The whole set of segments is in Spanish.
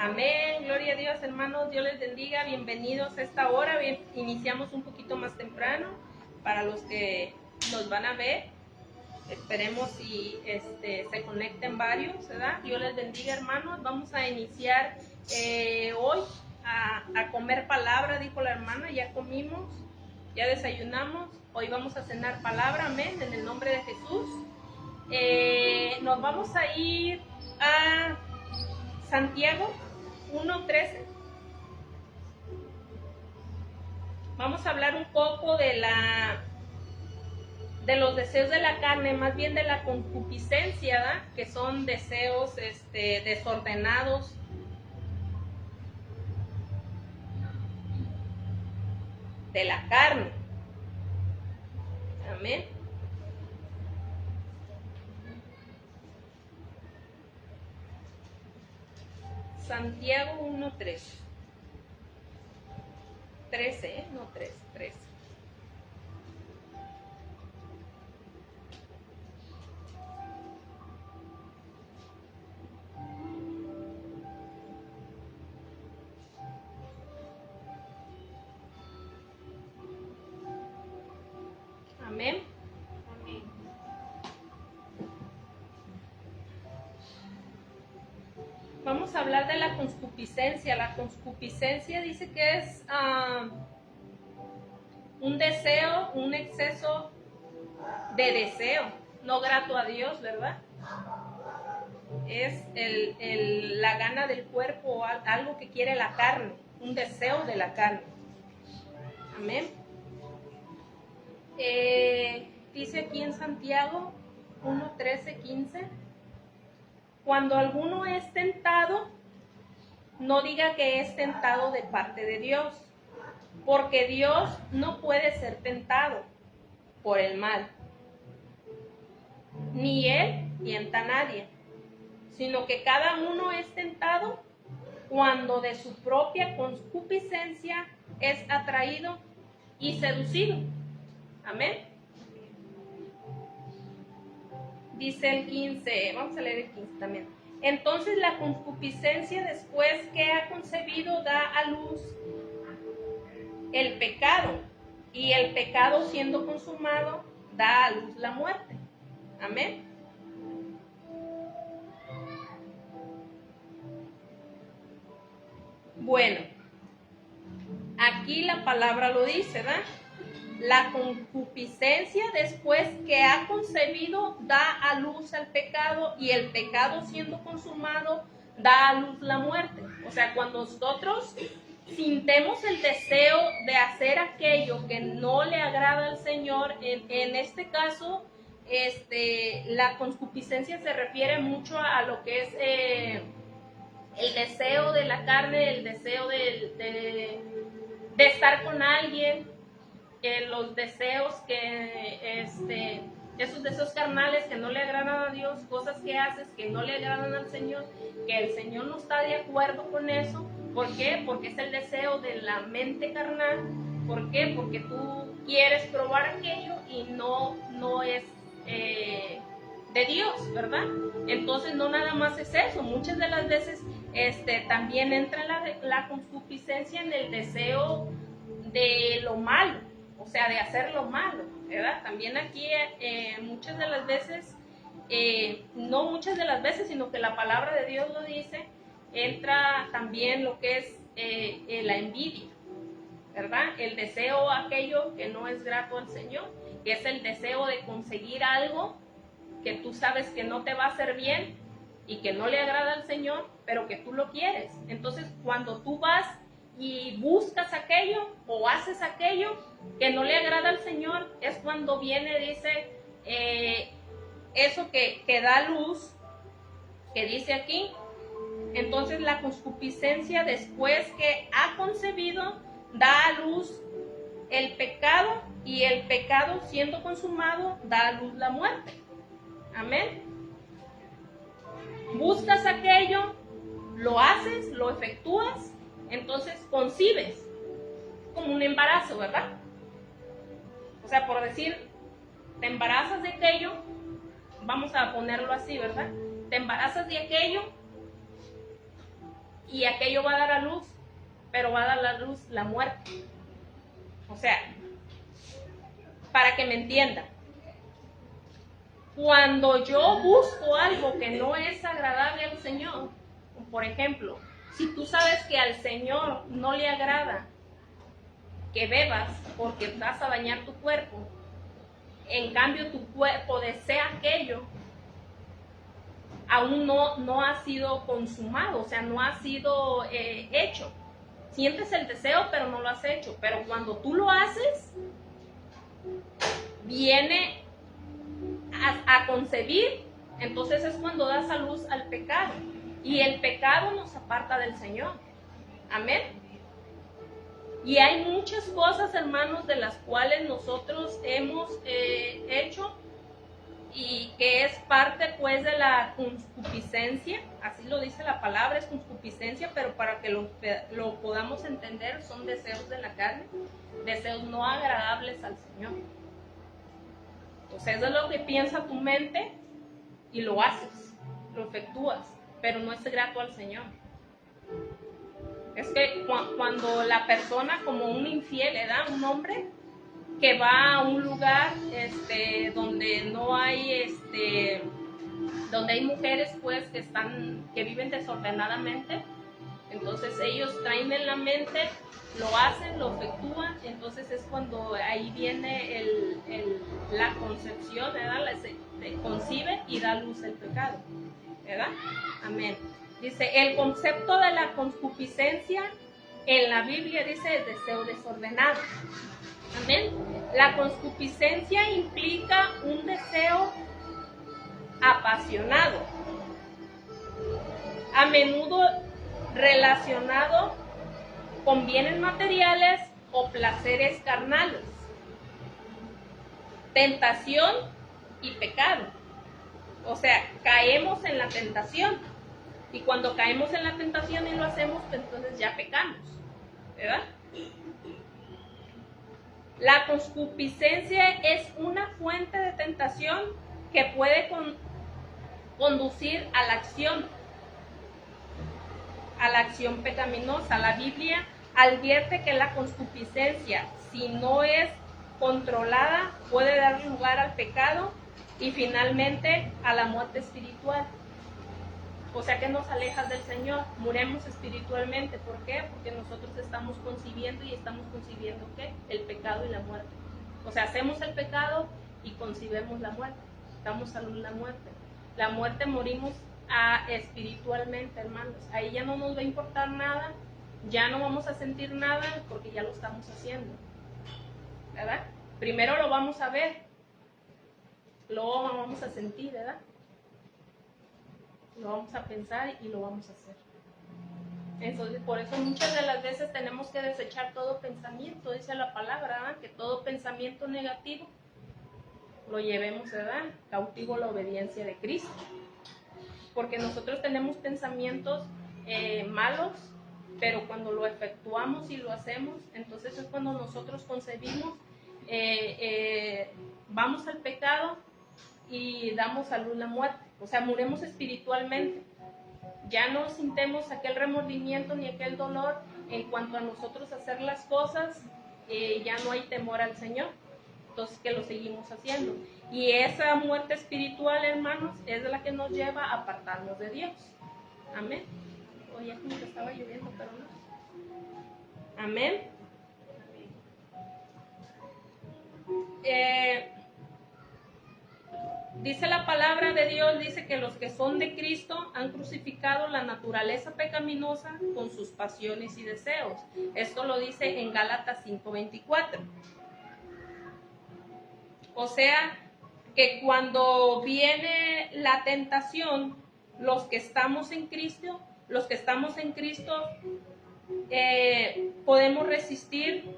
Amén, gloria a Dios, hermanos, Dios les bendiga, bienvenidos a esta hora. Iniciamos un poquito más temprano para los que nos van a ver. Esperemos si se conecten varios, ¿verdad? Dios les bendiga, hermanos. Vamos a iniciar hoy a comer palabra, dijo la hermana. Ya comimos, ya desayunamos. Hoy vamos a cenar palabra, amén, en el nombre de Jesús. Nos vamos a ir a Santiago 1:13. Vamos a hablar un poco de los deseos de la carne, más bien de la concupiscencia, ¿verdad? Que son deseos desordenados de la carne. Amén. Santiago 1:13. 13, no 3, 13. Amén. Amén. Vamos a hablar de la concupiscencia. La concupiscencia dice que es un deseo, un exceso de deseo, no grato a Dios, ¿verdad? Es la gana del cuerpo, algo que quiere la carne, un deseo de la carne. Amén. Dice aquí en Santiago 1:13-15. Cuando alguno es tentado, no diga que es tentado de parte de Dios, porque Dios no puede ser tentado por el mal, ni Él tienta a nadie, sino que cada uno es tentado cuando de su propia concupiscencia es atraído y seducido. Amén. Dice el 15, vamos a leer el 15 también. Entonces la concupiscencia, después que ha concebido, da a luz el pecado, y el pecado, siendo consumado, da a luz la muerte. Amén. Bueno, aquí la palabra lo dice, ¿verdad? La concupiscencia, después que ha concebido, da a luz al pecado, y el pecado, siendo consumado, da a luz la muerte. O sea, cuando nosotros sintemos el deseo de hacer aquello que no le agrada al Señor, en este caso, la concupiscencia se refiere mucho a lo que es el deseo de la carne, el deseo de estar con alguien, los deseos esos deseos carnales que no le agradan a Dios, cosas que haces que no le agradan al Señor, que el Señor no está de acuerdo con eso. ¿Por qué? Porque es el deseo de la mente carnal. ¿Por qué? Porque tú quieres probar aquello y no es de Dios, ¿verdad? Entonces no nada más es eso, muchas de las veces también entra la concupiscencia en el deseo de lo malo, o sea, de hacer lo malo, ¿verdad? También aquí muchas de las veces, no muchas de las veces, sino que la palabra de Dios lo dice, entra también lo que es la envidia, ¿verdad? El deseo aquello que no es grato al Señor, que es el deseo de conseguir algo que tú sabes que no te va a hacer bien y que no le agrada al Señor, pero que tú lo quieres. Entonces, cuando tú vas y buscas aquello o haces aquello que no le agrada al Señor, es cuando viene, dice, eso que da luz, que dice aquí. Entonces la concupiscencia, después que ha concebido, da a luz el pecado, y el pecado, siendo consumado, da a luz la muerte. Amén. Buscas aquello, lo haces, lo efectúas, entonces concibes, como un embarazo, ¿verdad? O sea, por decir, te embarazas de aquello, vamos a ponerlo así, ¿verdad? Te embarazas de aquello y aquello va a dar a luz, pero va a dar a luz la muerte. O sea, para que me entiendan, cuando yo busco algo que no es agradable al Señor, por ejemplo, si tú sabes que al Señor no le agrada que bebas porque vas a dañar tu cuerpo, en cambio tu cuerpo desea aquello, aún no ha sido consumado, o sea, no ha sido hecho. Sientes el deseo, pero no lo has hecho. Pero cuando tú lo haces, viene a concebir, entonces es cuando das a luz al pecado. Y el pecado nos aparta del Señor. Amén. Y hay muchas cosas, hermanos, de las cuales nosotros hemos hecho y que es parte pues de la concupiscencia, así lo dice la palabra, es concupiscencia, pero para que lo podamos entender son deseos de la carne, deseos no agradables al Señor. O sea, eso es lo que piensa tu mente y lo haces, lo efectúas, pero no es grato al Señor. Es que cuando la persona, como un infiel, le da un hombre que va a un lugar donde no hay donde hay mujeres pues que viven desordenadamente, entonces ellos traen en la mente, lo hacen, lo efectúan, entonces es cuando ahí viene la concepción, ¿verdad? Concibe y da luz el pecado, ¿verdad? Amén. Dice, el concepto de la concupiscencia en la Biblia dice el deseo desordenado. Amén. La concupiscencia implica un deseo apasionado, a menudo relacionado con bienes materiales o placeres carnales, tentación y pecado. O sea, caemos en la tentación, y cuando caemos en la tentación y lo hacemos, pues entonces ya pecamos, ¿verdad? La concupiscencia es una fuente de tentación que puede conducir a la acción pecaminosa. La Biblia advierte que la concupiscencia, si no es controlada, puede dar lugar al pecado y finalmente a la muerte espiritual. O sea que nos alejas del Señor, muremos espiritualmente. ¿Por qué? Porque nosotros estamos concibiendo ¿qué? El pecado y la muerte. O sea, hacemos el pecado y concibimos la muerte. Damos a luz la muerte. La muerte morimos espiritualmente, hermanos. Ahí ya no nos va a importar nada, ya no vamos a sentir nada porque ya lo estamos haciendo. ¿Verdad? Primero lo vamos a ver, luego lo vamos a sentir, ¿verdad? Lo vamos a pensar y lo vamos a hacer. Entonces, por eso muchas de las veces tenemos que desechar todo pensamiento, dice la palabra, ¿verdad? Que todo pensamiento negativo lo llevemos, ¿verdad? Cautivo a la obediencia de Cristo. Porque nosotros tenemos pensamientos malos, pero cuando lo efectuamos y lo hacemos, entonces es cuando nosotros concebimos, vamos al pecado y damos a luz la muerte. O sea, muremos espiritualmente. Ya no sintemos aquel remordimiento ni aquel dolor en cuanto a nosotros hacer las cosas, ya no hay temor al Señor. Entonces, que lo seguimos haciendo. Y esa muerte espiritual, hermanos, es la que nos lleva a apartarnos de Dios. Amén. Oye, como que estaba lloviendo, pero no. Amén. Dice la palabra de Dios, dice que los que son de Cristo han crucificado la naturaleza pecaminosa con sus pasiones y deseos. Esto lo dice en Gálatas 5:24. O sea, que cuando viene la tentación, los que estamos en Cristo, podemos resistir.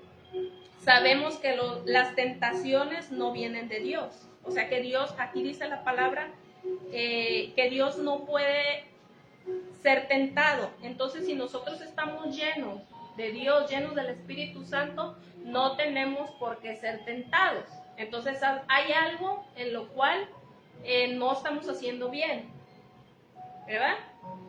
Sabemos que las tentaciones no vienen de Dios. O sea que Dios, aquí dice la palabra, que Dios no puede ser tentado. Entonces, si nosotros estamos llenos de Dios, llenos del Espíritu Santo, no tenemos por qué ser tentados. Entonces, hay algo en lo cual no estamos haciendo bien, ¿verdad?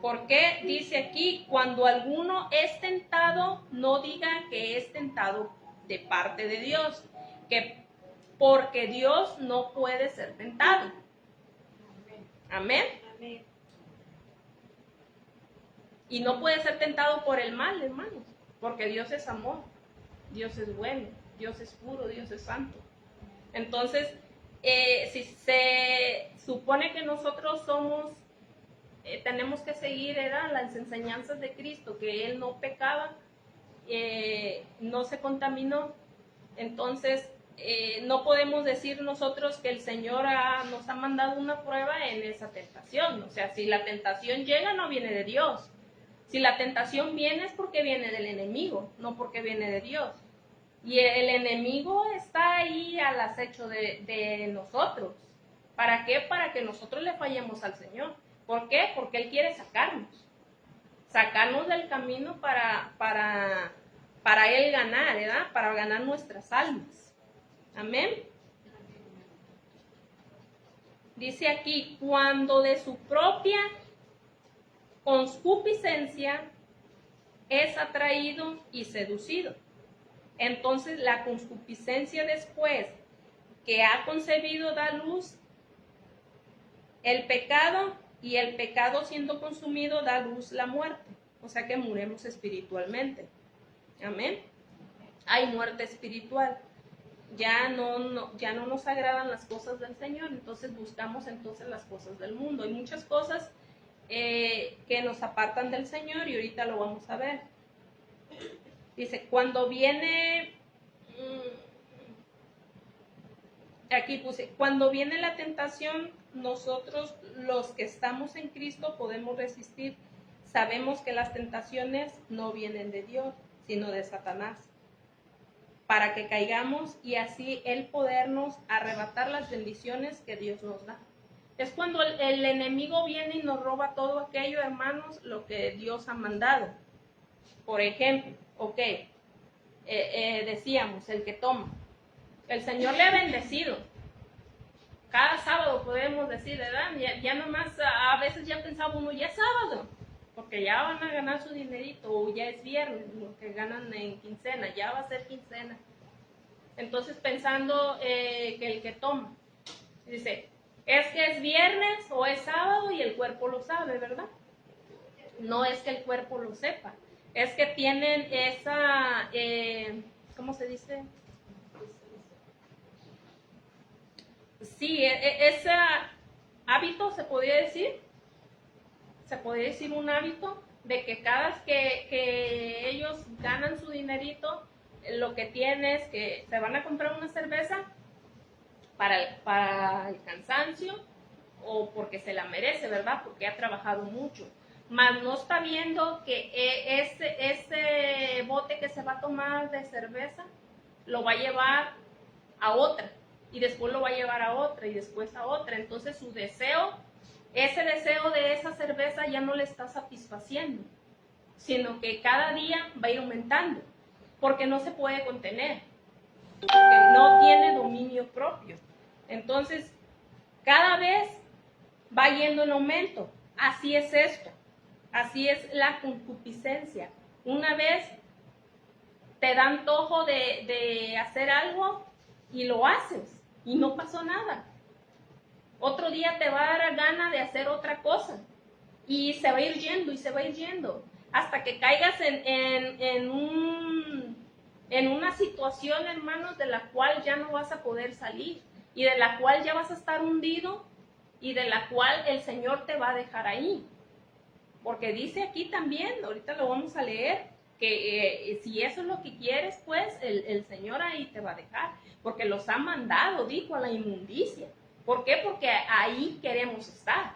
Porque dice aquí, cuando alguno es tentado, no diga que es tentado de parte de Dios, porque Dios no puede ser tentado. Amén. Amén. Y no puede ser tentado por el mal, hermanos, porque Dios es amor, Dios es bueno, Dios es puro, Dios es santo. Entonces, si se supone que nosotros tenemos que seguir las enseñanzas de Cristo, que Él no pecaba, no se contaminó, entonces no podemos decir nosotros que el Señor nos ha mandado una prueba en esa tentación. O sea, si la tentación llega, no viene de Dios. Si la tentación viene es porque viene del enemigo, no porque viene de Dios. Y el enemigo está ahí al acecho de nosotros. ¿Para qué? Para que nosotros le fallemos al Señor. ¿Por qué? Porque Él quiere sacarnos del camino para Él ganar, ¿verdad? Para ganar nuestras almas. Amén. Dice aquí, cuando de su propia concupiscencia es atraído y seducido. Entonces la concupiscencia, después que ha concebido, da luz el pecado, y el pecado siendo consumido da luz la muerte. O sea que morimos espiritualmente. Amén. Hay muerte espiritual. Ya no nos agradan las cosas del Señor, entonces buscamos las cosas del mundo. Hay muchas cosas que nos apartan del Señor, y ahorita lo vamos a ver. Dice, cuando viene, aquí puse, cuando viene la tentación, nosotros los que estamos en Cristo podemos resistir. Sabemos que las tentaciones no vienen de Dios, sino de Satanás, para que caigamos y así Él podernos arrebatar las bendiciones que Dios nos da. Es cuando el enemigo viene y nos roba todo aquello, hermanos, lo que Dios ha mandado. Por ejemplo, decíamos, el que toma. El Señor le ha bendecido. Cada sábado podemos decir, ¿verdad? Ya nomás, a veces ya pensaba uno, ya es sábado, porque ya van a ganar su dinerito, o ya es viernes, lo que ganan en quincena, ya va a ser quincena. Entonces pensando que el que toma, dice, es que es viernes o es sábado y el cuerpo lo sabe, ¿verdad? No es que el cuerpo lo sepa, es que tienen esa, ¿cómo se dice? Sí, ese hábito se podría decir un hábito de que cada vez que ellos ganan su dinerito, lo que tienen es que se van a comprar una cerveza para el cansancio o porque se la merece, ¿verdad? Porque ha trabajado mucho. Mas no está viendo que ese bote que se va a tomar de cerveza lo va a llevar a otra, y después lo va a llevar a otra, y después a otra. Entonces su deseo, ese deseo de esa cerveza ya no le está satisfaciendo, sino que cada día va a ir aumentando, porque no se puede contener, porque no tiene dominio propio. Entonces, cada vez va yendo en aumento. Así es esto. Así es la concupiscencia. Una vez te da antojo de hacer algo y lo haces y no pasó nada. Otro día te va a dar gana de hacer otra cosa y se va a ir yendo y se va a ir yendo hasta que caigas en una situación, hermanos, de la cual ya no vas a poder salir y de la cual ya vas a estar hundido y de la cual el Señor te va a dejar ahí. Porque dice aquí también, ahorita lo vamos a leer, que si eso es lo que quieres, pues el Señor ahí te va a dejar, porque los ha mandado, dijo, a la inmundicia. ¿Por qué? Porque ahí queremos estar,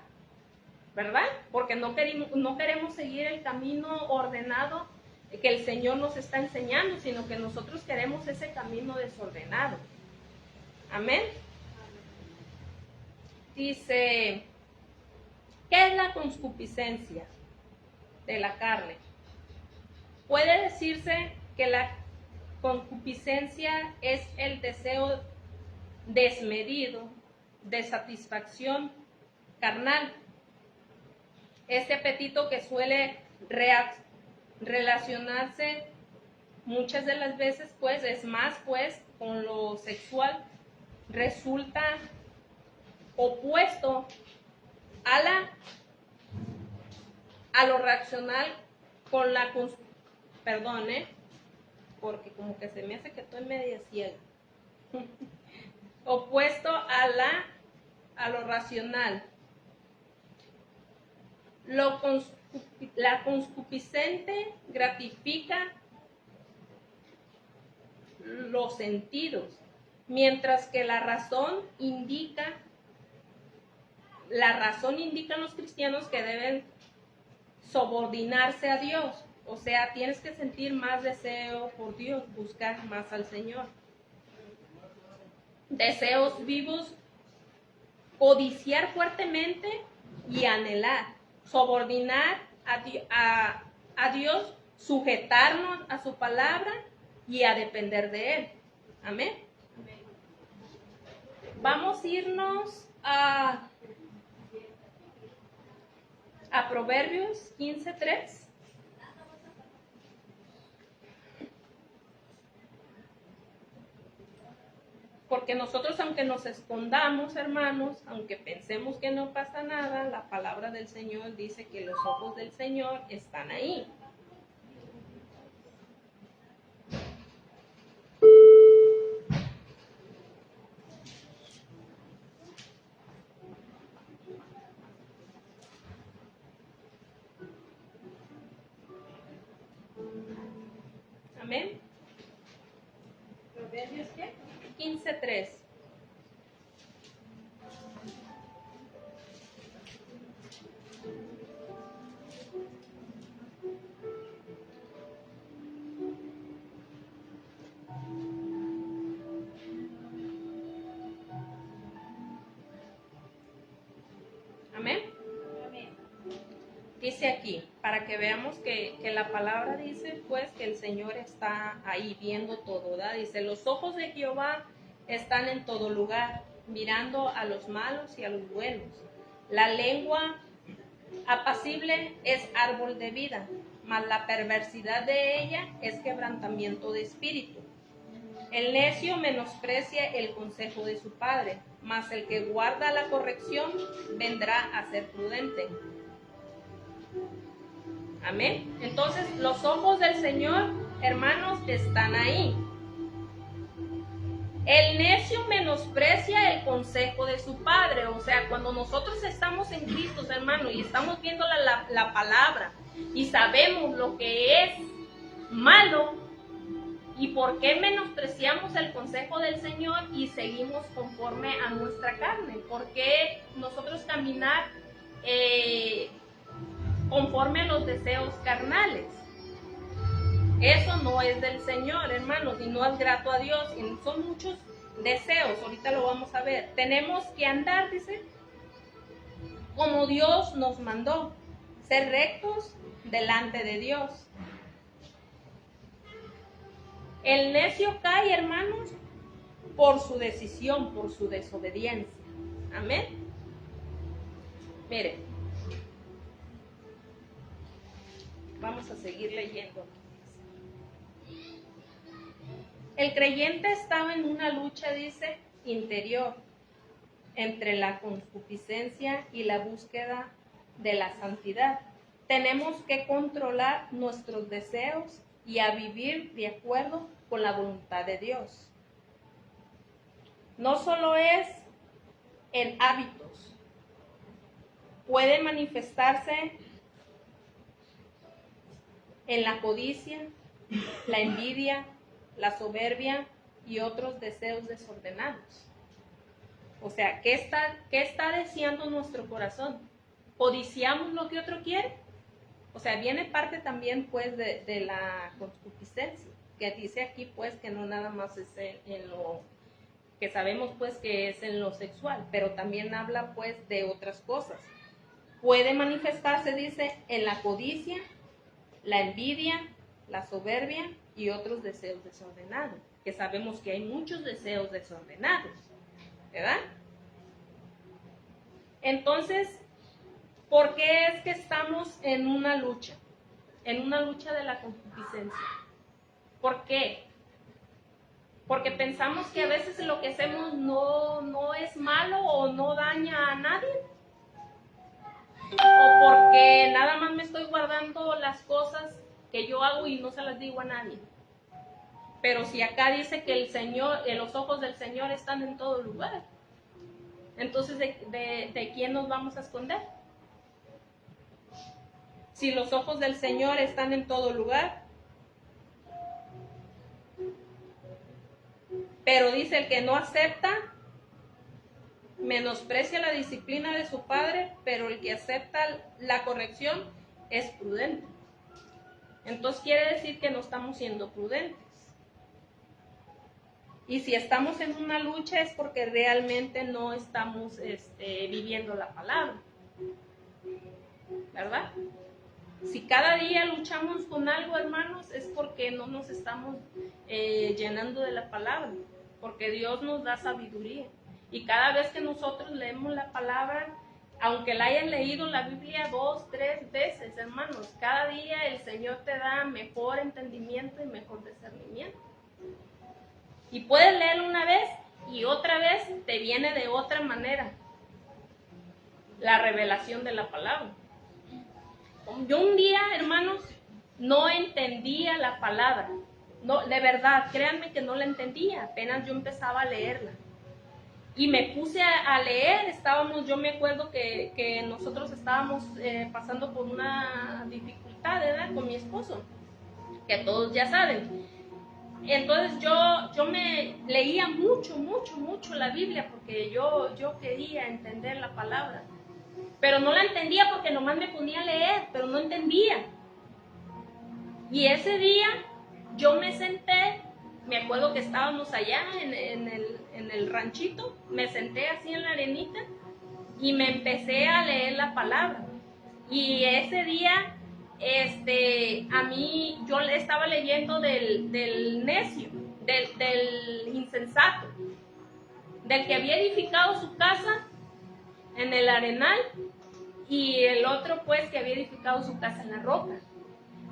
¿verdad? Porque no queremos seguir el camino ordenado que el Señor nos está enseñando, sino que nosotros queremos ese camino desordenado. Amén. Dice, ¿qué es la concupiscencia de la carne? Puede decirse que la concupiscencia es el deseo desmedido de satisfacción carnal, Este apetito que suele relacionarse muchas de las veces, pues, es más, pues, con lo sexual, resulta opuesto a lo racional con la, porque como que se me hace que estoy media ciega. Opuesto a lo racional. La concupiscente gratifica los sentidos, mientras que la razón indica a los cristianos que deben subordinarse a Dios. O sea, tienes que sentir más deseo por Dios, buscar más al Señor. Deseos vivos, codiciar fuertemente y anhelar, subordinar a Dios, sujetarnos a su palabra y a depender de Él. Amén. Vamos a irnos a Proverbios 15:3. Porque nosotros, aunque nos escondamos, hermanos, aunque pensemos que no pasa nada, la palabra del Señor dice que los ojos del Señor están ahí. Amén. ¿Proverbios qué? 15:3. Amén. Amén. Dice aquí, para que veamos que la palabra dice, pues, que el Señor está ahí viendo todo, ¿verdad? Dice, los ojos de Jehová están en todo lugar, mirando a los malos y a los buenos. La lengua apacible es árbol de vida, mas la perversidad de ella es quebrantamiento de espíritu. El necio menosprecia el consejo de su padre, mas el que guarda la corrección vendrá a ser prudente. Amén. Entonces, los ojos del Señor, hermanos, están ahí. El necio menosprecia el consejo de su padre. O sea, cuando nosotros estamos en Cristo, hermano, y estamos viendo la palabra y sabemos lo que es malo y por qué menospreciamos el consejo del Señor y seguimos conforme a nuestra carne. ¿Por qué nosotros caminar conforme a los deseos carnales? Eso no es del Señor, hermanos, y no es grato a Dios. Y son muchos deseos, ahorita lo vamos a ver. Tenemos que andar, dice, como Dios nos mandó, ser rectos delante de Dios. El necio cae, hermanos, por su decisión, por su desobediencia. Amén. Miren, vamos a seguir leyendo. El creyente estaba en una lucha, dice, interior, entre la concupiscencia y la búsqueda de la santidad. Tenemos que controlar nuestros deseos y a vivir de acuerdo con la voluntad de Dios. No solo es en hábitos, puede manifestarse en la codicia, la envidia, la soberbia y otros deseos desordenados. O sea, ¿qué está deseando nuestro corazón? ¿Codiciamos lo que otro quiere? O sea, viene parte también pues de la concupiscencia, que dice aquí pues que no nada más es en lo que sabemos pues que es en lo sexual, pero también habla pues de otras cosas. Puede manifestarse, dice, en la codicia, la envidia, la soberbia y otros deseos desordenados, que sabemos que hay muchos deseos desordenados, ¿verdad? Entonces, ¿Por qué es que estamos en una lucha de la concupiscencia? ¿Por qué? Porque pensamos que a veces lo que hacemos no es malo o no daña a nadie. O porque nada más me estoy guardando las cosas que yo hago y no se las digo a nadie. Pero si acá dice que el Señor, los ojos del Señor están en todo lugar, entonces ¿de quién nos vamos a esconder? Si los ojos del Señor están en todo lugar. Pero dice, el que no acepta, menosprecia la disciplina de su padre, pero el que acepta la corrección es prudente. Entonces quiere decir que no estamos siendo prudentes. Y si estamos en una lucha es porque realmente no estamos viviendo la palabra, ¿verdad? Si cada día luchamos con algo, hermanos, es porque no nos estamos llenando de la palabra, porque Dios nos da sabiduría. Y cada vez que nosotros leemos la palabra, aunque la hayas leído la Biblia 2, 3 veces, hermanos, cada día el Señor te da mejor entendimiento y mejor discernimiento. Y puedes leerlo una vez y otra vez te viene de otra manera la revelación de la palabra. Yo un día, hermanos, no entendía la palabra. No, de verdad, créanme que no la entendía. Apenas yo empezaba a leerla. Y me puse a leer. Yo me acuerdo que nosotros estábamos pasando por una dificultad, ¿verdad? Con mi esposo, que todos ya saben. Entonces yo me leía mucho la Biblia porque yo quería entender la palabra. Pero no la entendía porque nomás me ponía a leer, pero no entendía. Y ese día yo me senté, me acuerdo que estábamos allá en el ranchito, me senté así en la arenita y me empecé a leer la palabra. Y ese día, a mí, yo le estaba leyendo del necio, del insensato, del que había edificado su casa en el arenal, y el otro pues que había edificado su casa en la roca.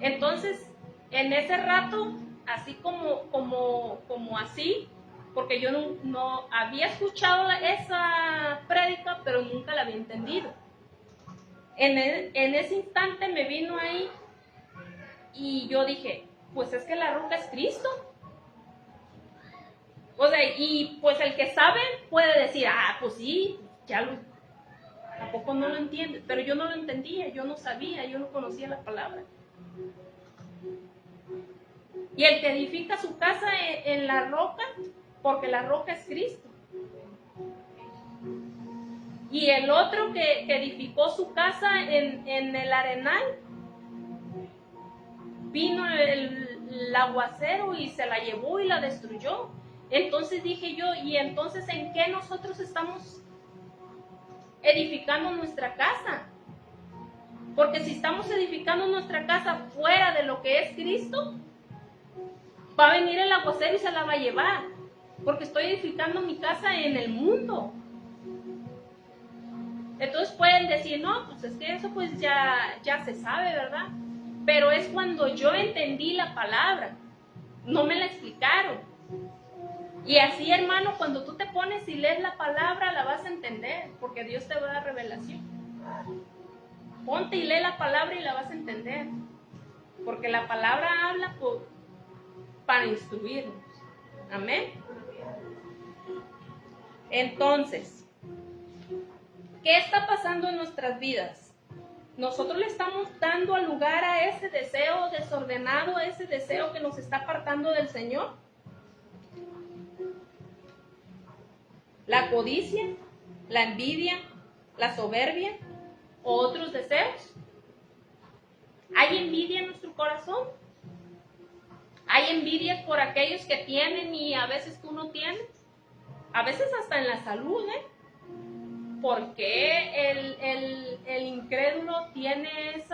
Entonces, en ese rato, así como así, porque yo no había escuchado esa prédica, pero nunca la había entendido. En ese instante me vino ahí y yo dije, pues es que la roca es Cristo. O sea, y pues el que sabe puede decir, pues sí, ¿a poco no lo entiendes? Pero yo no lo entendía, yo no sabía, yo no conocía la palabra. Y el que edifica su casa en la roca, porque la roca es Cristo. Y el otro que edificó su casa en el arenal, vino el aguacero y se la llevó y la destruyó. Entonces dije yo, ¿y entonces en qué nosotros estamos edificando nuestra casa? Porque si estamos edificando nuestra casa fuera de lo que es Cristo, va a venir el aguacero y se la va a llevar, porque estoy edificando mi casa en el mundo. Entonces pueden decir, no, pues es que eso pues ya se sabe, ¿verdad? Pero es cuando yo entendí la palabra, no me la explicaron. Y así, hermano, cuando tú te pones y lees la palabra, la vas a entender, porque Dios te va a dar revelación. Ponte y lee la palabra y la vas a entender, porque la palabra habla para instruirnos. Amén. Entonces, ¿qué está pasando en nuestras vidas? Nosotros le estamos dando lugar a ese deseo desordenado, a ese deseo que nos está apartando del Señor. La codicia, la envidia, la soberbia o otros deseos. ¿Hay envidia en nuestro corazón? ¿Hay envidia por aquellos que tienen y a veces tú no tienes? A veces hasta en la salud, ¿eh? ¿Por qué el incrédulo tiene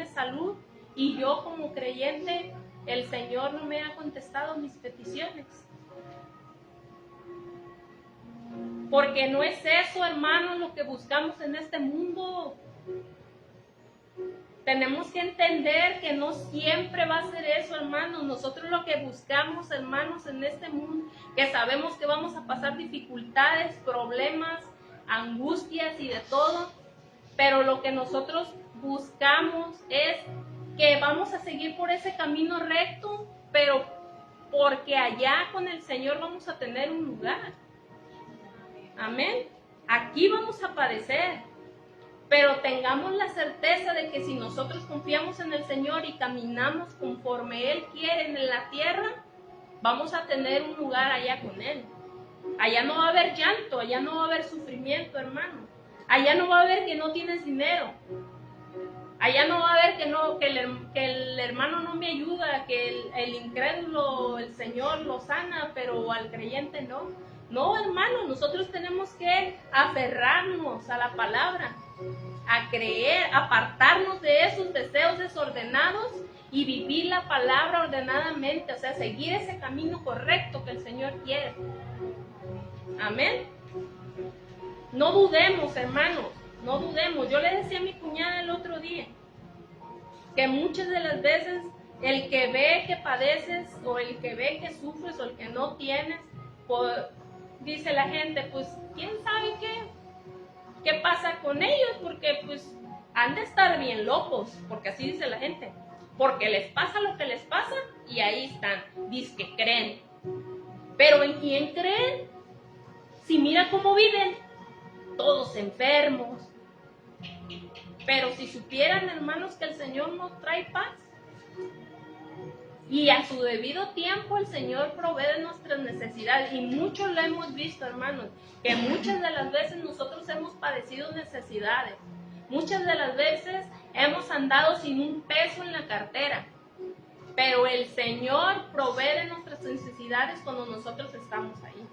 salud y yo como creyente, el Señor no me ha contestado mis peticiones? Porque no es eso, hermanos, lo que buscamos en este mundo. Tenemos que entender que no siempre va a ser eso, hermanos. Nosotros lo que buscamos, hermanos, en este mundo, que sabemos que vamos a pasar dificultades, problemas, angustias y de todo, pero lo que nosotros buscamos es que vamos a seguir por ese camino recto, pero porque allá con el Señor vamos a tener un lugar. Amén. Aquí vamos a padecer, pero tengamos la certeza de que si nosotros confiamos en el Señor y caminamos conforme Él quiere en la tierra, vamos a tener un lugar allá con Él. Allá no va a haber llanto, allá no va a haber sufrimiento, hermano. Allá no va a haber que no tienes dinero. Allá no va a haber que el hermano no me ayuda, que el incrédulo, el Señor lo sana, pero al creyente no. No, hermano, nosotros tenemos que aferrarnos a la palabra, a creer, apartarnos de esos deseos desordenados y vivir la palabra ordenadamente, o sea, seguir ese camino correcto que el Señor quiere. Amén. No dudemos, hermanos, no dudemos. Yo le decía a mi cuñada el otro día que muchas de las veces el que ve que padeces o el que ve que sufres o el que no tienes, pues, dice la gente, pues, ¿quién sabe qué pasa con ellos? Porque, pues, han de estar bien locos, porque así dice la gente, porque les pasa lo que les pasa y ahí están, dice que creen. Pero ¿en quién creen? Si mira cómo viven, todos enfermos. Pero si supieran, hermanos, que el Señor nos trae paz, y a su debido tiempo el Señor provee de nuestras necesidades, y muchos lo hemos visto, hermanos, que muchas de las veces nosotros hemos padecido necesidades, muchas de las veces hemos andado sin un peso en la cartera, pero el Señor provee de nuestras necesidades cuando nosotros estamos ahí,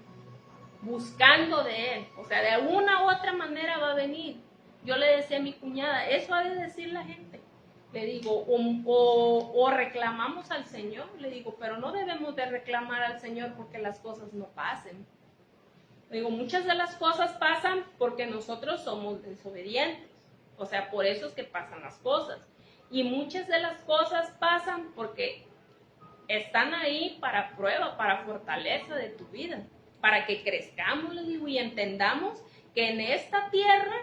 buscando de Él. O sea, de una u otra manera va a venir. Yo le decía a mi cuñada, eso ha de decir la gente. Le digo, o reclamamos al Señor, le digo, pero no debemos de reclamar al Señor porque las cosas no pasen. Le digo, muchas de las cosas pasan porque nosotros somos desobedientes. O sea, por eso es que pasan las cosas. Y muchas de las cosas pasan porque están ahí para prueba, para fortaleza de tu vida, para que crezcamos, le digo, y entendamos que en esta tierra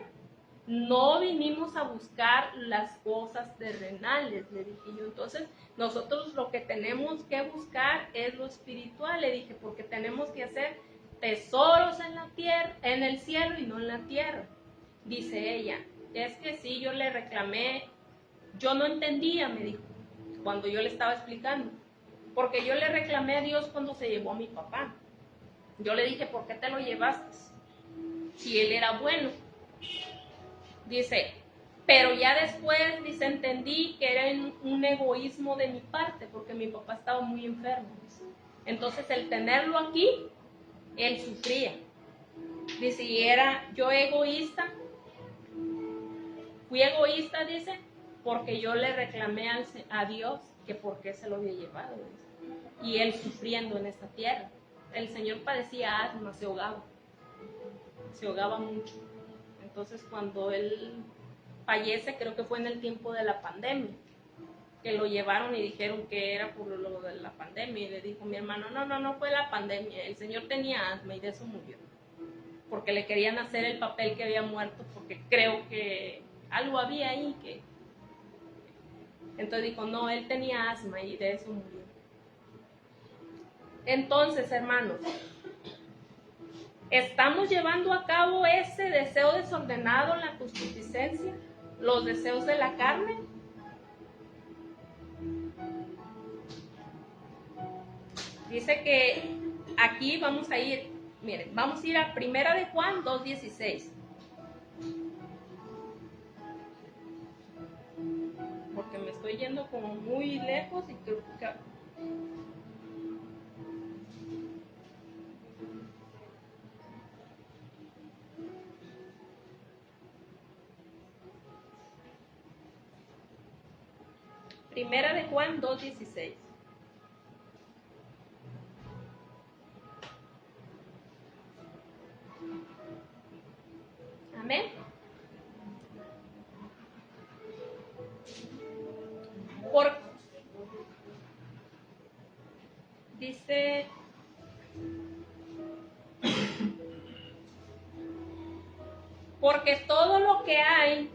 no vinimos a buscar las cosas terrenales, le dije yo. Entonces, nosotros lo que tenemos que buscar es lo espiritual, le dije, porque tenemos que hacer tesoros en la tierra, en el cielo y no en la tierra. Dice ella, es que sí, yo le reclamé, yo no entendía, me dijo, cuando yo le estaba explicando, porque yo le reclamé a Dios cuando se llevó a mi papá. Yo le dije, ¿por qué te lo llevaste? Si él era bueno. Dice, pero ya después, dice, entendí que era un egoísmo de mi parte, porque mi papá estaba muy enfermo. Entonces, el tenerlo aquí, él sufría. Dice, y era yo egoísta. Fui egoísta, dice, porque yo le reclamé a Dios que por qué se lo había llevado. Dice. Y él sufriendo en esta tierra. El Señor padecía asma, se ahogaba mucho. Entonces, cuando él fallece, creo que fue en el tiempo de la pandemia, que lo llevaron y dijeron que era por lo de la pandemia. Y le dijo mi hermano, no fue la pandemia, el Señor tenía asma y de eso murió. Porque le querían hacer el papel que había muerto, porque creo que algo había ahí que... Entonces dijo, no, él tenía asma y de eso murió. Entonces, hermanos, ¿estamos llevando a cabo ese deseo desordenado en la concupiscencia? ¿Los deseos de la carne? Dice que aquí vamos a ir, miren, vamos a ir a 1 de Juan 2:16. Porque me estoy yendo como muy lejos y creo que... Primera de Juan 2:16.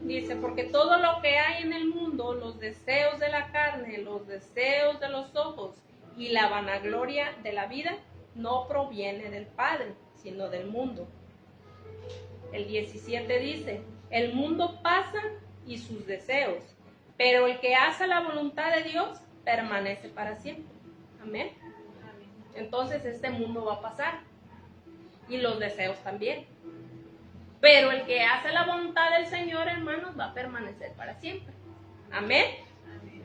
Dice, porque todo lo que hay en el mundo, los deseos de la carne, los deseos de los ojos y la vanagloria de la vida, no proviene del Padre, sino del mundo. El 17 dice, el mundo pasa y sus deseos, pero el que hace la voluntad de Dios permanece para siempre. Amén. Entonces este mundo va a pasar y los deseos también. Pero el que hace la voluntad del Señor, hermanos, va a permanecer para siempre. Amén.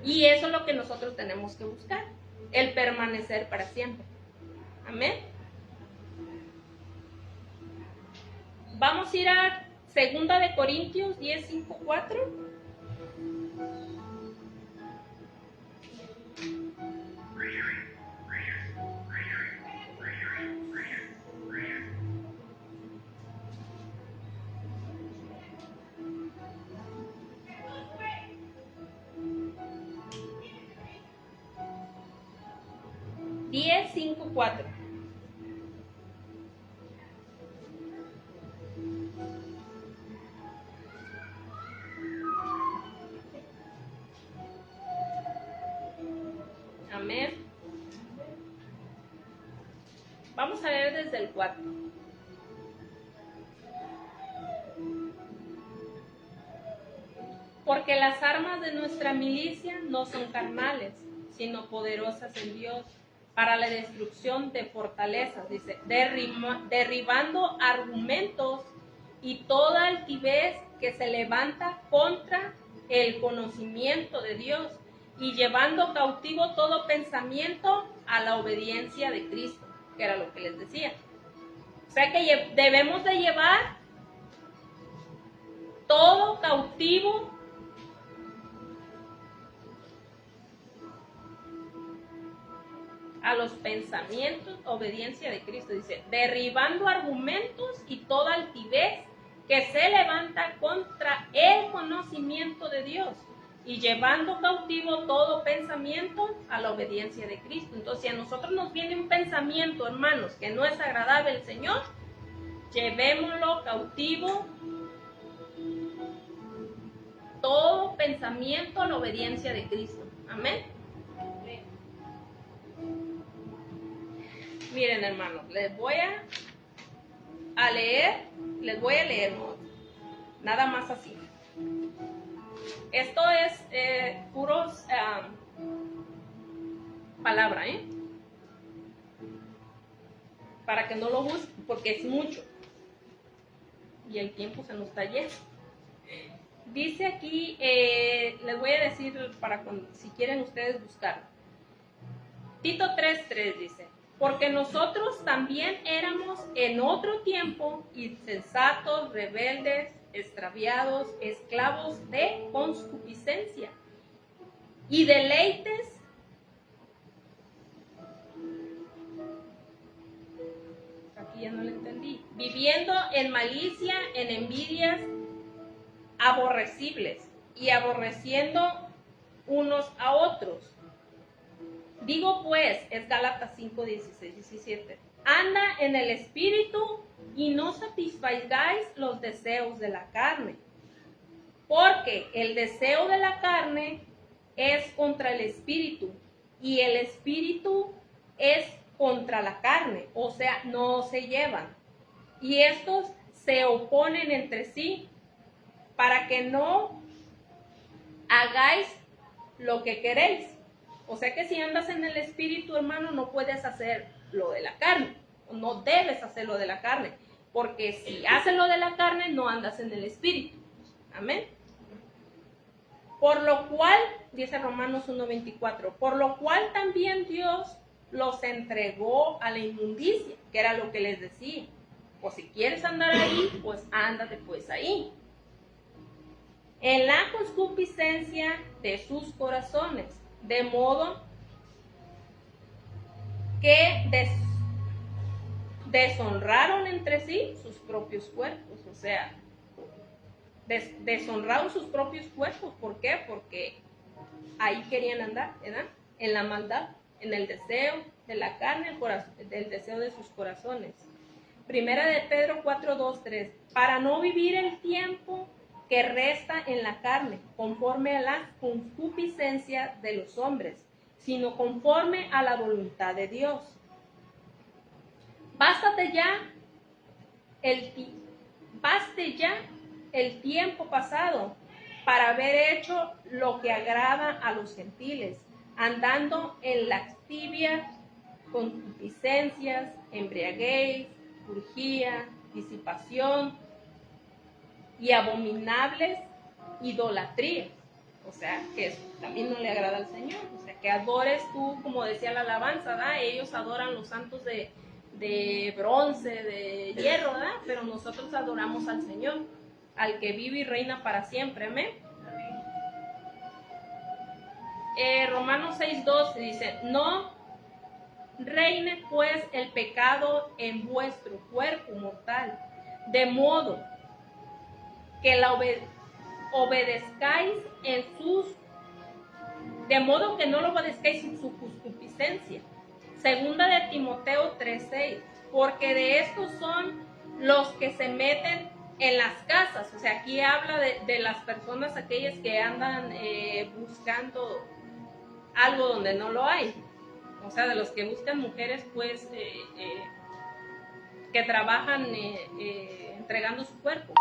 Y eso es lo que nosotros tenemos que buscar, el permanecer para siempre. Amén. Vamos a ir a 2 de Corintios 10, 5, 4. Diez, 5, 4. Amén. Vamos a leer desde el 4. Porque las armas de nuestra milicia no son carnales, sino poderosas en Dios para la destrucción de fortalezas, dice, derribando argumentos y toda altivez que se levanta contra el conocimiento de Dios y llevando cautivo todo pensamiento a la obediencia de Cristo, que era lo que les decía. O sea que debemos de llevar todo cautivo a los pensamientos, obediencia de Cristo. Dice, derribando argumentos y toda altivez que se levanta contra el conocimiento de Dios y llevando cautivo todo pensamiento a la obediencia de Cristo. Entonces, si a nosotros nos viene un pensamiento, hermanos, que no es agradable al Señor, llevémoslo cautivo, todo pensamiento a la obediencia de Cristo. Amén. Miren, hermanos, les voy a leer, ¿no? Nada más así. Esto es puros palabra, para que no lo busquen, porque es mucho. Y el tiempo se nos está yendo. Dice aquí, les voy a decir para cuando, si quieren ustedes buscar. Tito 3:3 dice, porque nosotros también éramos en otro tiempo insensatos, rebeldes, extraviados, esclavos de concupiscencia y deleites aquí ya no lo entendí, viviendo en malicia, en envidias aborrecibles y aborreciendo unos a otros. Digo pues, es Gálatas 5, 16, 17, anda en el espíritu y no satisfagáis los deseos de la carne, porque el deseo de la carne es contra el espíritu y el espíritu es contra la carne, o sea, no se llevan. Y estos se oponen entre sí para que no hagáis lo que queréis. O sea que si andas en el espíritu, hermano, no puedes hacer lo de la carne. No debes hacer lo de la carne. Porque si haces lo de la carne, no andas en el espíritu. Amén. Por lo cual, dice Romanos 1:24, por lo cual también Dios los entregó a la inmundicia, que era lo que les decía. O si quieres andar ahí, pues ándate pues ahí. En la concupiscencia de sus corazones, de modo que deshonraron entre sí sus propios cuerpos, o sea, deshonraron sus propios cuerpos. ¿Por qué? Porque ahí querían andar, ¿verdad? En la maldad, en el deseo de la carne, el deseo de sus corazones. Primera de Pedro 4, 2, 3. Para no vivir el tiempo que resta en la carne, conforme a la concupiscencia de los hombres, sino conforme a la voluntad de Dios. Baste ya el tiempo pasado para haber hecho lo que agrada a los gentiles, andando en lascivia, concupiscencias, embriaguez, orgía, disipación y abominables idolatrías. O sea, que eso también no le agrada al Señor. O sea, que adores tú, como decía la alabanza, ¿verdad? Ellos adoran los santos de bronce, de hierro, ¿verdad? Pero nosotros adoramos al Señor, al que vive y reina para siempre. Amén. Romanos 6:12 dice: no reine pues el pecado en vuestro cuerpo mortal, de modo que la obedezcáis de modo que no lo obedezcáis en su concupiscencia. Segunda de Timoteo 3:6, porque de estos son los que se meten en las casas. O sea, aquí habla de las personas aquellas que andan buscando algo donde no lo hay. O sea, de los que buscan mujeres, pues, que trabajan entregando su cuerpo.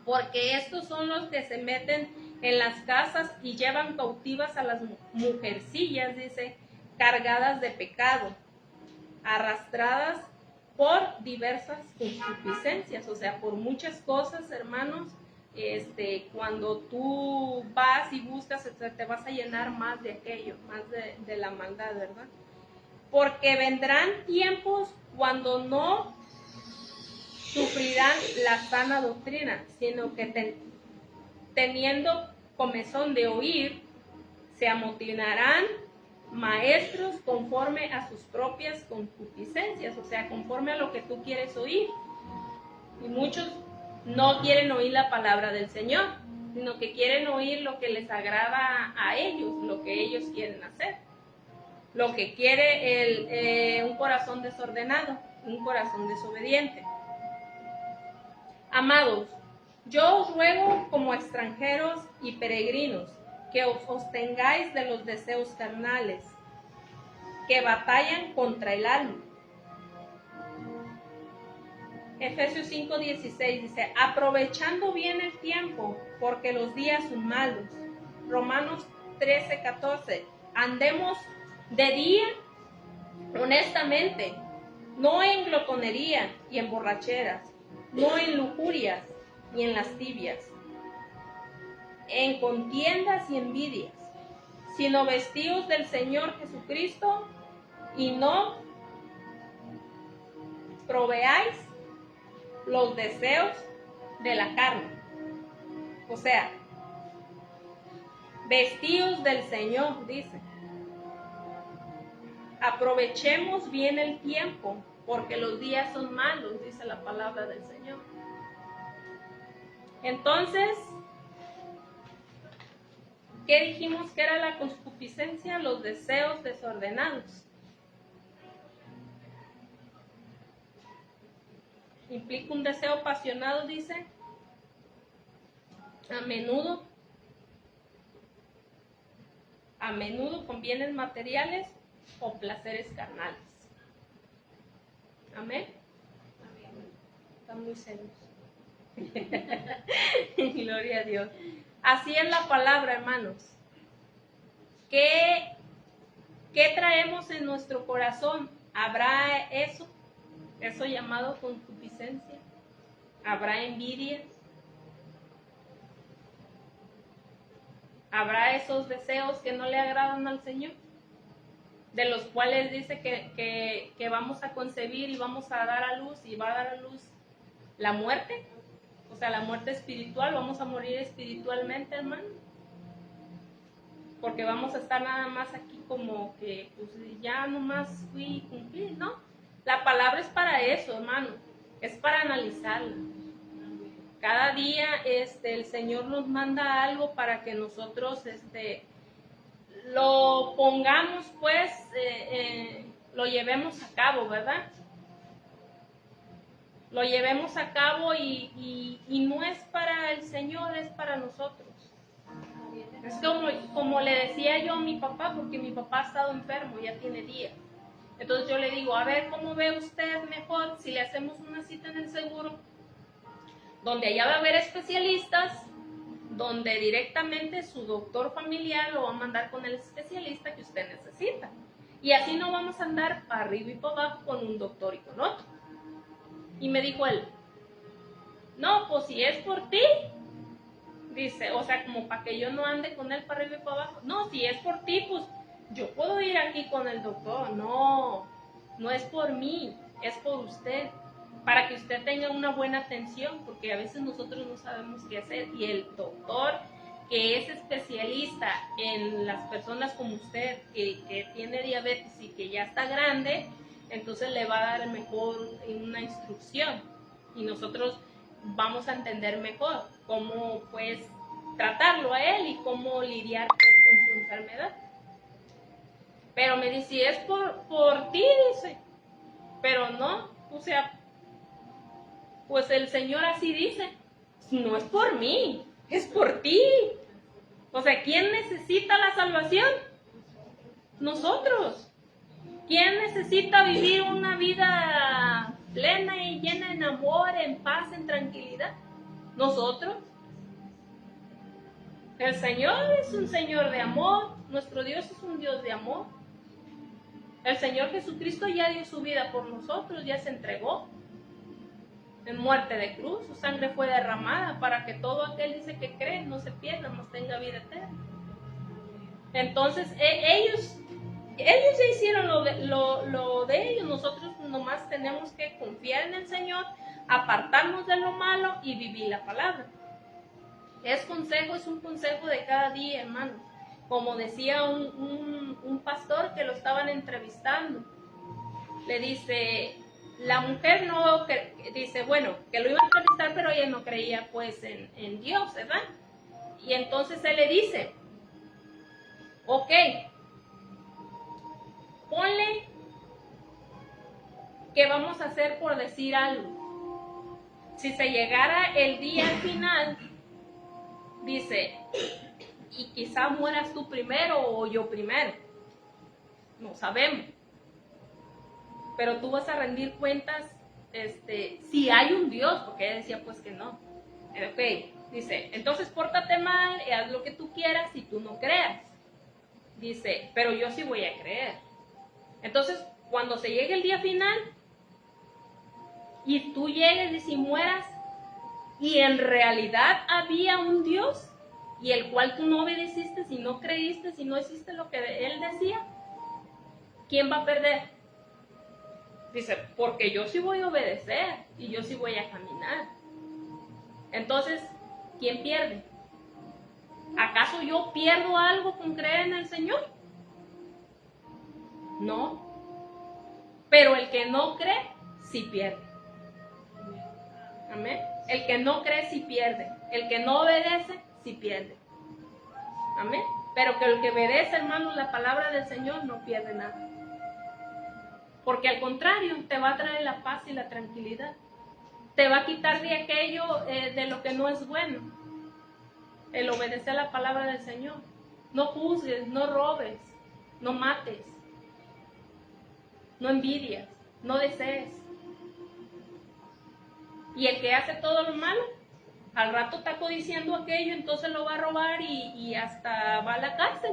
Porque estos son los que se meten en las casas y llevan cautivas a las mujercillas, dice, cargadas de pecado, arrastradas por diversas concupiscencias. O sea, por muchas cosas, hermanos. Cuando tú vas y buscas, te vas a llenar más de aquello, más de la maldad, ¿verdad? Porque vendrán tiempos cuando no sufrirán la sana doctrina, sino que teniendo comezón de oír, se amotinarán maestros conforme a sus propias concupiscencias, o sea, conforme a lo que tú quieres oír. Y muchos no quieren oír la palabra del Señor, sino que quieren oír lo que les agrada a ellos, lo que ellos quieren hacer. Lo que quiere un corazón desordenado, un corazón desobediente. Amados, yo os ruego como extranjeros y peregrinos que os sostengáis de los deseos carnales que batallan contra el alma. Efesios 5:16 dice: aprovechando bien el tiempo, porque los días son malos. Romanos 13:14, andemos de día honestamente, no en glotonería y en borracheras, no en lujurias y en lascivias, en contiendas y envidias, sino vestidos del Señor Jesucristo, y no proveáis los deseos de la carne. O sea, vestidos del Señor, dice. Aprovechemos bien el tiempo, porque los días son malos, dice la palabra del Señor. Entonces, ¿qué dijimos que era la concupiscencia? Los deseos desordenados. Implica un deseo apasionado, dice, a menudo con bienes materiales o placeres carnales. Amén. Están muy serios. Gloria a Dios. Así es la palabra, hermanos. ¿Qué traemos en nuestro corazón? ¿Habrá eso llamado concupiscencia? ¿Habrá envidias? ¿Habrá esos deseos que no le agradan al Señor? De los cuales dice que vamos a concebir y vamos a dar a luz, y va a dar a luz la muerte. O sea, la muerte espiritual, vamos a morir espiritualmente, hermano. Porque vamos a estar nada más aquí como que, pues ya nomás fui y cumplí, ¿no? La palabra es para eso, hermano. Es para analizarla. Cada día el Señor nos manda algo para que nosotros lo pongamos, pues, lo llevemos a cabo, ¿verdad? lo llevemos a cabo y no es para el Señor, es para nosotros. Es como le decía yo a mi papá, porque mi papá ha estado enfermo, ya tiene días. Entonces yo le digo, a ver, ¿cómo ve usted mejor si le hacemos una cita en el seguro? Donde allá va a haber especialistas, donde directamente su doctor familiar lo va a mandar con el especialista que usted necesita. Y así no vamos a andar para arriba y para abajo con un doctor y con otro. Y me dijo él, no, pues si es por ti, dice, o sea, como para que yo no ande con él para arriba y para abajo. No, si es por ti, pues yo puedo ir aquí con el doctor. No, no es por mí, es por usted. Para que usted tenga una buena atención, porque a veces nosotros no sabemos qué hacer. Y el doctor que es especialista en las personas como usted, que tiene diabetes y que ya está grande, entonces le va a dar mejor una instrucción. Y nosotros vamos a entender mejor cómo pues tratarlo a él y cómo lidiar pues, con su enfermedad. Pero me dice, si es por ti, dice, pero no, o sea, pues el Señor así dice, no es por mí, es por ti. O sea, ¿quién necesita la salvación? Nosotros. ¿Quién necesita vivir una vida plena y llena en amor, en paz, en tranquilidad? Nosotros. El Señor es un Señor de amor, nuestro Dios es un Dios de amor. El Señor Jesucristo ya dio su vida por nosotros, ya se entregó en muerte de cruz, su sangre fue derramada para que todo aquel dice que cree no se pierda, mas tenga vida eterna. Entonces ellos ya hicieron lo de ellos, nosotros nomás tenemos que confiar en el Señor, apartarnos de lo malo y vivir la palabra. Es un consejo de cada día, hermano. Como decía un pastor que lo estaban entrevistando, le dice, la mujer no, dice, bueno, que lo iba a entrevistar, pero ella no creía pues en Dios, ¿verdad? Y entonces él le dice, ok, ponle que vamos a hacer por decir algo. Si se llegara el día final, dice, y quizá mueras tú primero o yo primero, no sabemos, pero tú vas a rendir cuentas si hay un Dios, porque ella decía pues que no. Ok, dice, entonces pórtate mal y haz lo que tú quieras y tú no creas. Dice, pero yo sí voy a creer. Entonces, cuando se llegue el día final y tú llegues y mueras y en realidad había un Dios y el cual tú no obedeciste, si no creíste, si no hiciste lo que él decía, ¿quién va a perder? Dice, porque yo sí voy a obedecer y yo sí voy a caminar. Entonces, ¿quién pierde? ¿Acaso yo pierdo algo con creer en el Señor? No. Pero el que no cree, sí pierde. Amén. El que no cree, sí pierde. El que no obedece, sí pierde. Amén. Pero que el que obedece, hermanos, la palabra del Señor, no pierde nada. Porque al contrario, te va a traer la paz y la tranquilidad. Te va a quitar de aquello de lo que no es bueno. El obedecer la palabra del Señor. No juzgues, no robes, no mates, no envidias, no desees. Y el que hace todo lo malo, al rato está codiciando aquello, entonces lo va a robar y hasta va a la cárcel.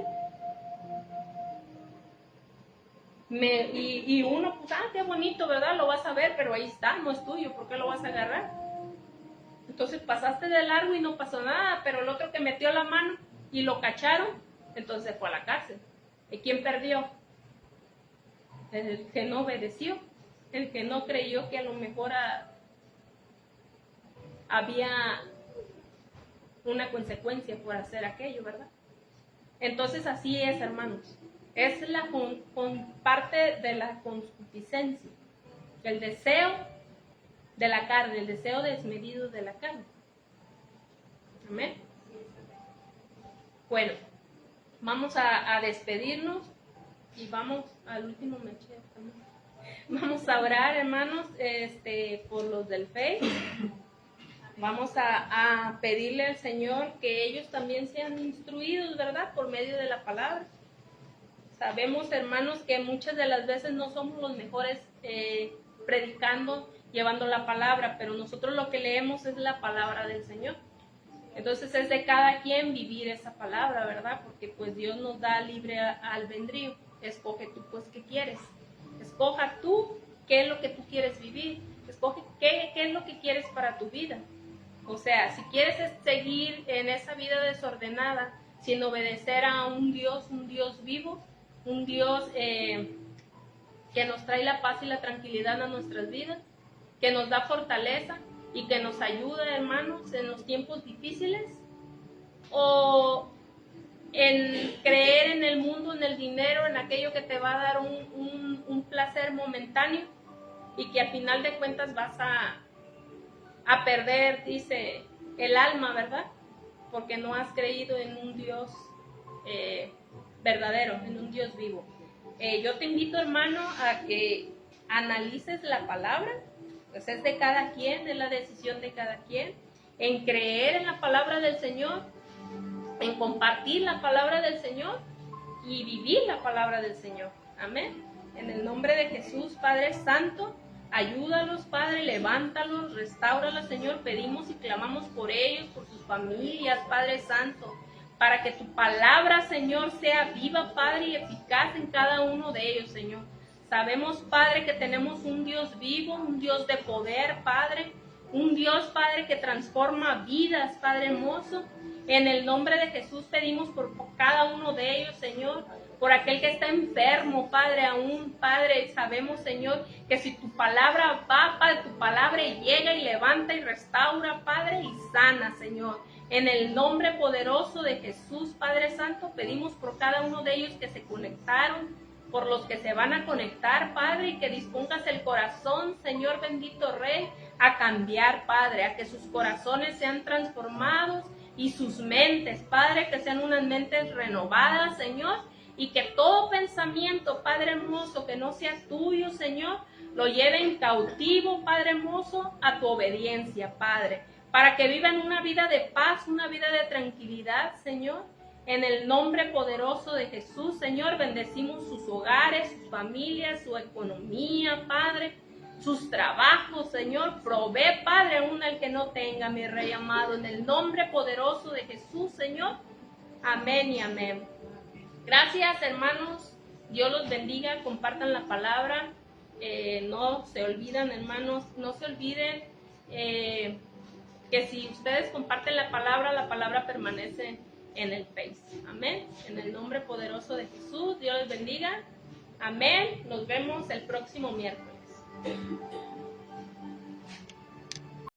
Y uno, pues, qué bonito, ¿verdad? Lo vas a ver, pero ahí está, no es tuyo, ¿por qué lo vas a agarrar? Entonces pasaste de largo y no pasó nada, pero el otro que metió la mano y lo cacharon, entonces fue a la cárcel. ¿Y quién perdió? El que no obedeció, el que no creyó que a lo mejor había una consecuencia por hacer aquello, ¿verdad? Entonces así es, hermanos. Es parte de la concupiscencia, el deseo de la carne, el deseo desmedido de la carne. Amén. Bueno, vamos a despedirnos y vamos al último mechero también. Vamos a orar, hermanos, por los del Face. Vamos a pedirle al Señor que ellos también sean instruidos, ¿verdad? Por medio de la palabra. Sabemos, hermanos, que muchas de las veces no somos los mejores predicando, llevando la palabra, pero nosotros lo que leemos es la palabra del Señor. Entonces es de cada quien vivir esa palabra, ¿verdad? Porque pues Dios nos da libre albedrío. Escoge tú pues qué quieres. Escoja tú qué es lo que tú quieres vivir. Escoge qué es lo que quieres para tu vida. O sea, si quieres seguir en esa vida desordenada, sin obedecer a un Dios vivo, un Dios que nos trae la paz y la tranquilidad a nuestras vidas, que nos da fortaleza y que nos ayuda, hermanos, en los tiempos difíciles, o en creer en el mundo, en el dinero, en aquello que te va a dar un placer momentáneo y que al final de cuentas vas a perder, dice, el alma, ¿verdad? Porque no has creído en un Dios verdadero, en un Dios vivo. Yo te invito, hermano, a que analices la palabra, pues es de cada quien, es la decisión de cada quien, en creer en la palabra del Señor, en compartir la palabra del Señor y vivir la palabra del Señor. Amén. En el nombre de Jesús, Padre Santo, ayúdalos, Padre, levántalos, restáuralos, Señor. Pedimos y clamamos por ellos, por sus familias, Padre Santo, para que tu palabra, Señor, sea viva, Padre, y eficaz en cada uno de ellos, Señor. Sabemos, Padre, que tenemos un Dios vivo, un Dios de poder, Padre, un Dios, Padre, que transforma vidas, Padre hermoso. En el nombre de Jesús pedimos por cada uno de ellos, Señor, por aquel que está enfermo, Padre, aún, Padre, sabemos, Señor, que si tu palabra va, Padre, tu palabra llega y levanta y restaura, Padre, y sana, Señor. En el nombre poderoso de Jesús, Padre Santo, pedimos por cada uno de ellos que se conectaron, por los que se van a conectar, Padre, y que dispongas el corazón, Señor bendito Rey, a cambiar, Padre, a que sus corazones sean transformados y sus mentes, Padre, que sean unas mentes renovadas, Señor, y que todo pensamiento, Padre hermoso, que no sea tuyo, Señor, lo lleven cautivo, Padre hermoso, a tu obediencia, Padre, para que vivan una vida de paz, una vida de tranquilidad, Señor. En el nombre poderoso de Jesús, Señor, bendecimos sus hogares, sus familias, su economía, Padre, sus trabajos, Señor. Provee, Padre, aún el que no tenga, mi Rey amado, en el nombre poderoso de Jesús, Señor. Amén y amén. Gracias, hermanos. Dios los bendiga. Compartan la palabra. No se olviden, hermanos, no se olviden que si ustedes comparten la palabra permanece en el Face. Amén. En el nombre poderoso de Jesús, Dios les bendiga. Amén. Nos vemos el próximo miércoles.